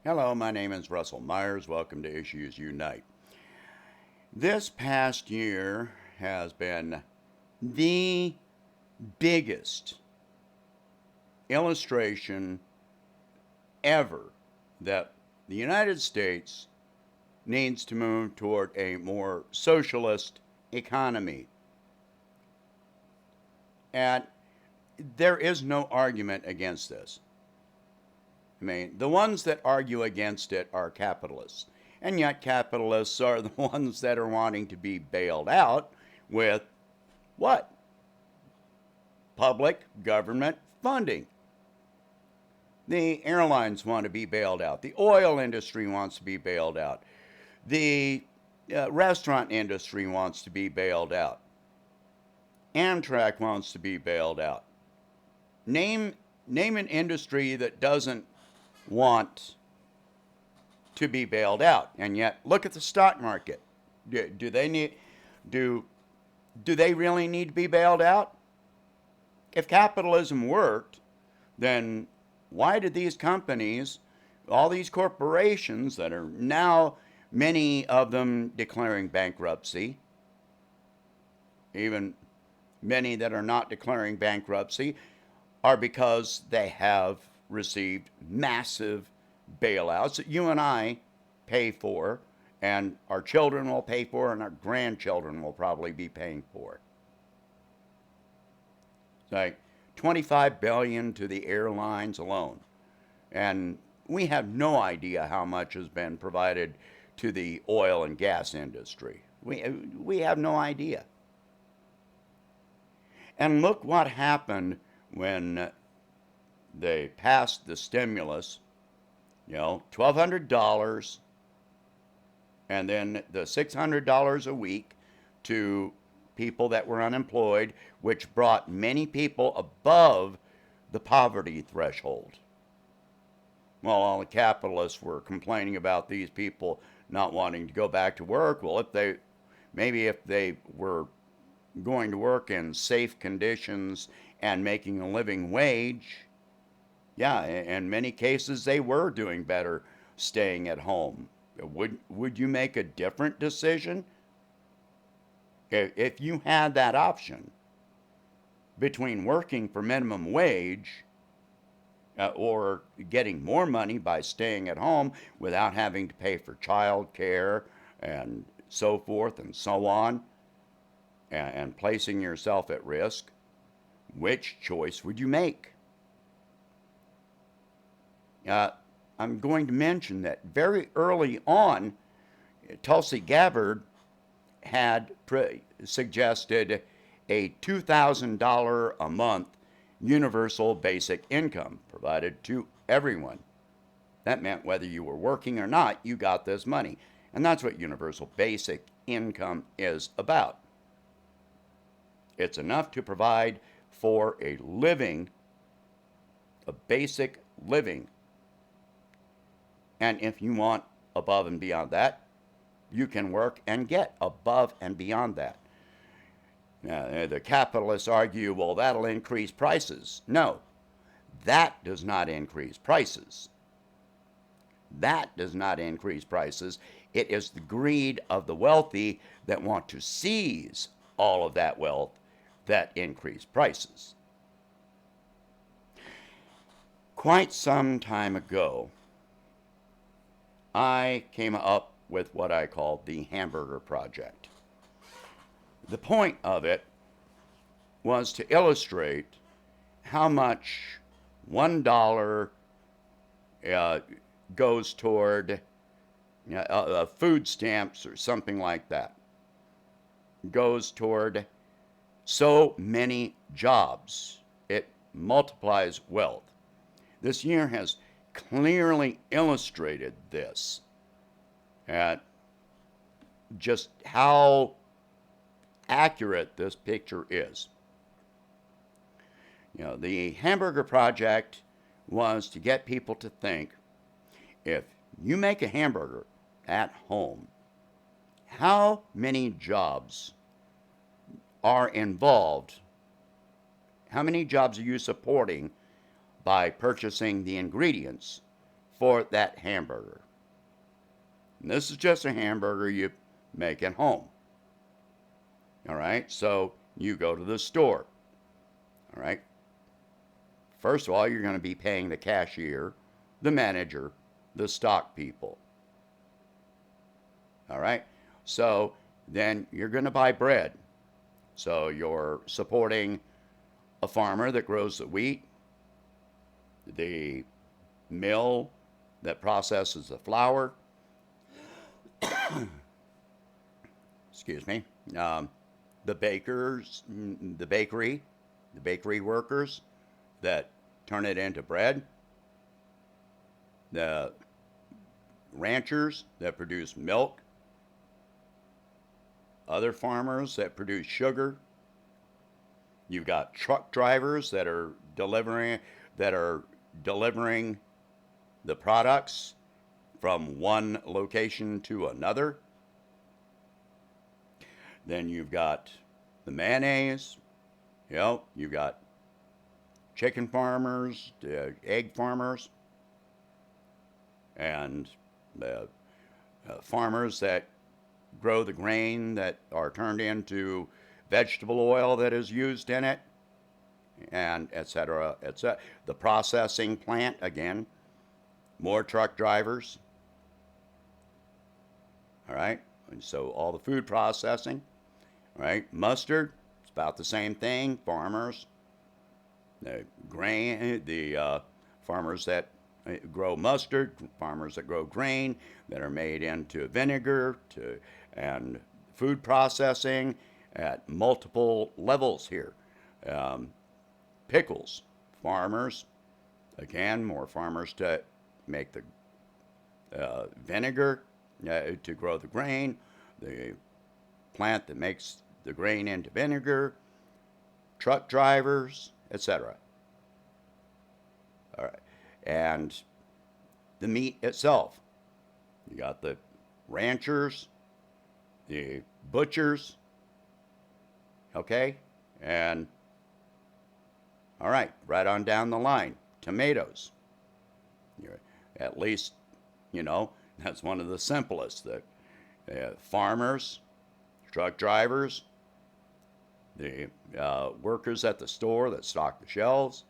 Hello, my name is Russell Myers. Welcome to Issues Unite. This past year has been the biggest illustration ever that the United States needs to move toward a more socialist economy. And there is no argument against this. I mean, the ones that argue against it are capitalists. And yet, capitalists are the ones that are wanting to be bailed out with what? Public government funding. The airlines want to be bailed out. The oil industry wants to be bailed out. The restaurant industry wants to be bailed out. Amtrak wants to be bailed out. Name an industry that doesn't want to be bailed out. And yet, look at the stock market. Do they really need to be bailed out? If capitalism worked, then why did these companies, all these corporations that are now many of them declaring bankruptcy, even many that are not declaring bankruptcy, are because they have received massive bailouts that you and I pay for, and our children will pay for, and our grandchildren will probably be paying for. It's like $25 billion to the airlines alone, and we have no idea how much has been provided to the oil and gas industry. We have no idea. And look what happened when they passed the stimulus, $1,200, and then the $600 a week to people that were unemployed, which brought many people above the poverty threshold. Well, all the capitalists were complaining about these people not wanting to go back to work. Well, if they were going to work in safe conditions and making a living wage, yeah, in many cases they were doing better staying at home. Would you make a different decision if you had that option between working for minimum wage or getting more money by staying at home without having to pay for child care and so forth and so on, and placing yourself at risk? Which choice would you make? I'm going to mention that very early on, Tulsi Gabbard had suggested a $2,000 a month universal basic income provided to everyone. That meant whether you were working or not, you got this money. And that's what universal basic income is about. It's enough to provide for a living, a basic living. And if you want above and beyond that, you can work and get above and beyond that. Now, the capitalists argue, well, that'll increase prices. No, that does not increase prices. That does not increase prices. It is the greed of the wealthy that want to seize all of that wealth that increase prices. Quite some time ago, I came up with what I called the Hamburger Project. The point of it was to illustrate how much $1 goes toward food stamps or something like that, goes toward so many jobs. It multiplies wealth. This year has clearly illustrated this, and just how accurate this picture is. The Hamburger Project was to get people to think, if you make a hamburger at home, how many jobs are involved? How many jobs are you supporting by purchasing the ingredients for that hamburger. And this is just a hamburger you make at home. All right, so you go to the store. All right, first of all, you're going to be paying the cashier, the manager, the stock people. All right, so then you're going to buy bread. So you're supporting a farmer that grows the wheat, the mill that processes the flour, excuse me, the bakers, the bakery workers that turn it into bread, the ranchers that produce milk, other farmers that produce sugar. You've got truck drivers that are delivering the products from one location to another. Then you've got the mayonnaise. You've got chicken farmers, egg farmers, and the farmers that grow the grain that are turned into vegetable oil that is used in it, and et cetera, et cetera. The processing plant, again, more truck drivers. All right, and so all the food processing, right? Mustard, it's about the same thing. Farmers, the grain, the farmers that grow mustard, farmers that grow grain that are made into vinegar, and food processing at multiple levels here. Pickles, farmers, again, more farmers to make the vinegar to grow the grain, the plant that makes the grain into vinegar, truck drivers, etc. All right, and the meat itself. You got the ranchers, the butchers, okay, and all right, right on down the line, tomatoes. At least, that's one of the simplest. The farmers, truck drivers, the workers at the store that stock the shelves,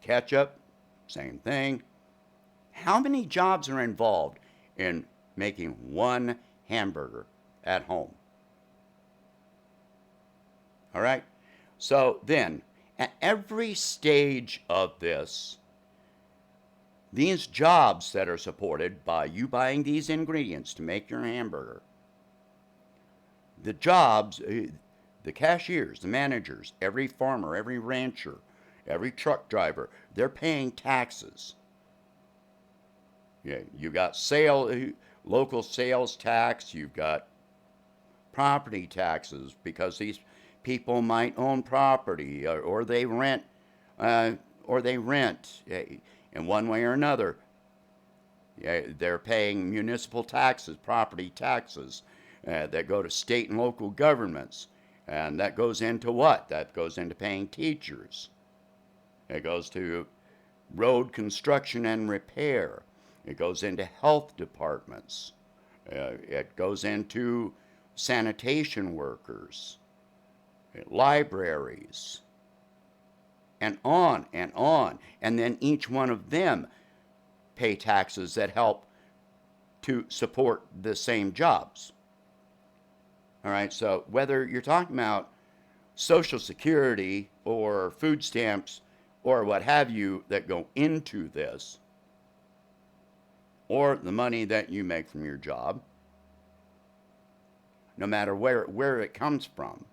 ketchup, same thing. How many jobs are involved in making one hamburger at home? All right. So then, at every stage of this, these jobs that are supported by you buying these ingredients to make your hamburger, the jobs, the cashiers, the managers, every farmer, every rancher, every truck driver, they're paying taxes. Yeah, you got local sales tax, you've got property taxes because these people might own property or they rent in one way or another. Yeah, they're paying municipal taxes, property taxes that go to state and local governments. And that goes into what? That goes into paying teachers. It goes to road construction and repair. It goes into health departments. It goes into sanitation workers, libraries, and on and on. And then each one of them pay taxes that help to support the same jobs. All right, so whether you're talking about Social Security or food stamps or what have you that go into this, or the money that you make from your job, no matter where it comes from,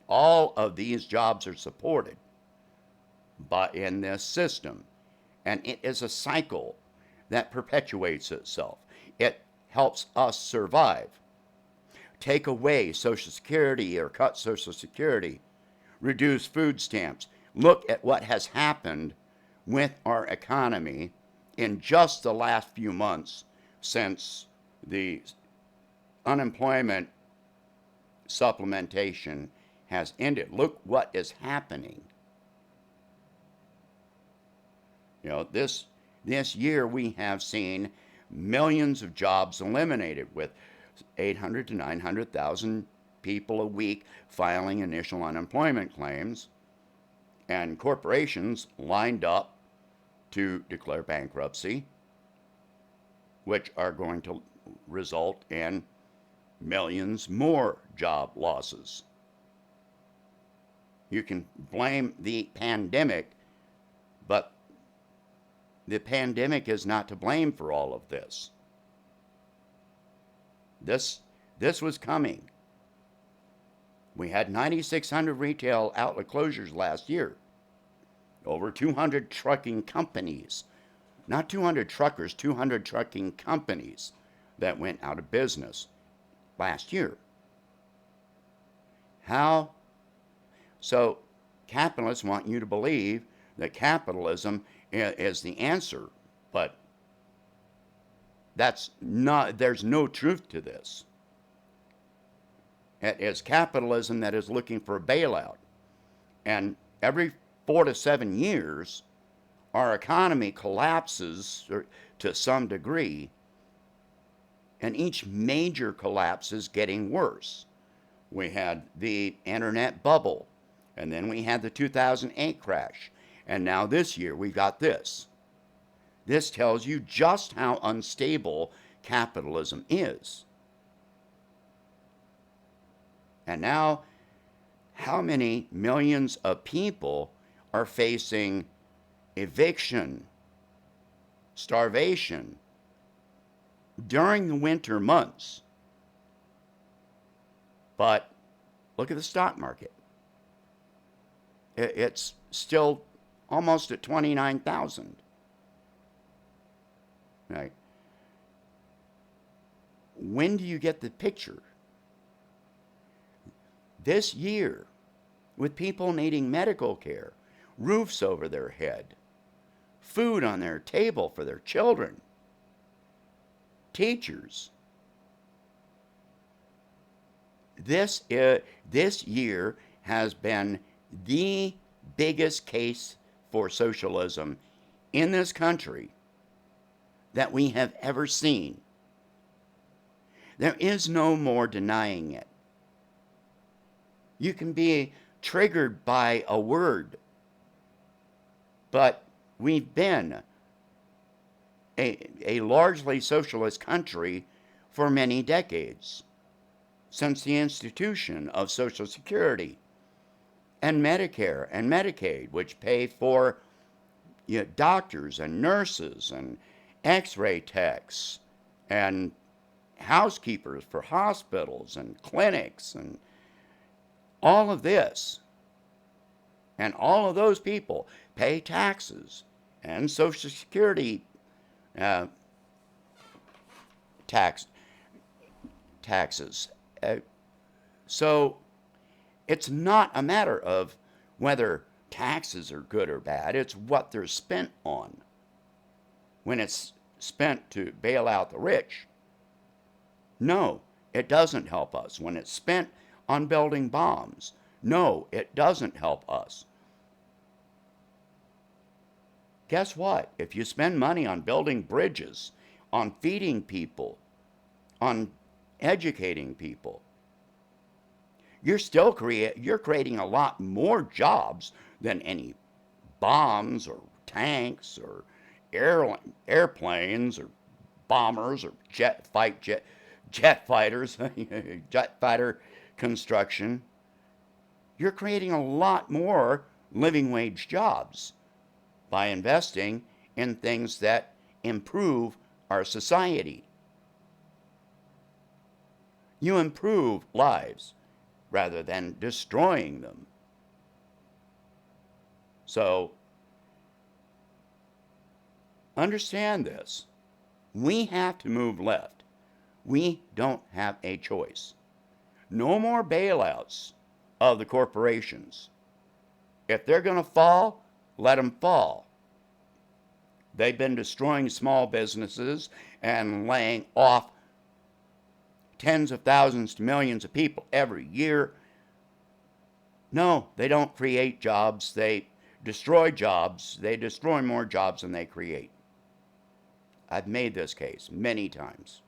all of these jobs are supported in this system. And it is a cycle that perpetuates itself. It helps us survive. Take away Social Security or cut Social Security, reduce food stamps. Look at what has happened with our economy in just the last few months since the unemployment supplementation has ended. Look what is happening. This year we have seen millions of jobs eliminated, with 800 to 900,000 people a week filing initial unemployment claims, and corporations lined up to declare bankruptcy, which are going to result in millions more job losses. You can blame the pandemic, but the pandemic is not to blame for all of this. This was coming. We had 9,600 retail outlet closures last year. Over 200 trucking companies, not 200 truckers, 200 trucking companies that went out of business last year. How? So capitalists want you to believe that capitalism is the answer, but there's no truth to this. It is capitalism that is looking for a bailout. And every 4 to 7 years, our economy collapses to some degree, and each major collapse is getting worse. We had the internet bubble, and then we had the 2008 crash, and now this year we've got this. This tells you just how unstable capitalism is. And now, how many millions of people are facing eviction, starvation during the winter months? But look at the stock market. It's still almost at 29,000. Right? When do you get the picture? This year, with people needing medical care, roofs over their head, food on their table for their children, teachers. This year has been the biggest case for socialism in this country that we have ever seen. There is no more denying it. You can be triggered by a word, but we've been a largely socialist country for many decades, since the institution of Social Security and Medicare and Medicaid, which pay for doctors and nurses and x-ray techs and housekeepers for hospitals and clinics and all of this. And all of those people pay taxes and Social Security taxes. So it's not a matter of whether taxes are good or bad. It's what they're spent on. When it's spent to bail out the rich, no, it doesn't help us. When it's spent on building bombs, no, it doesn't help us. Guess what? If you spend money on building bridges, on feeding people, on educating people, you're creating a lot more jobs than any bombs or tanks or airplanes or bombers or jet fighters, jet fighter construction. You're creating a lot more living wage jobs by investing in things that improve our society. You improve lives rather than destroying them. So, understand this. We have to move left. We don't have a choice. No more bailouts of the corporations. If they're going to fall, let them fall. They've been destroying small businesses and laying off tens of thousands to millions of people every year. No, they don't create jobs. They destroy jobs. They destroy more jobs than they create. I've made this case many times.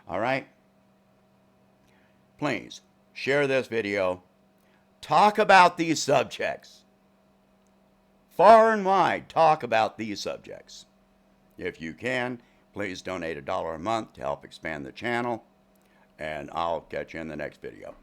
All right? Please share this video. Talk about these subjects. Far and wide, talk about these subjects. If you can, please donate $1 a month to help expand the channel, and I'll catch you in the next video.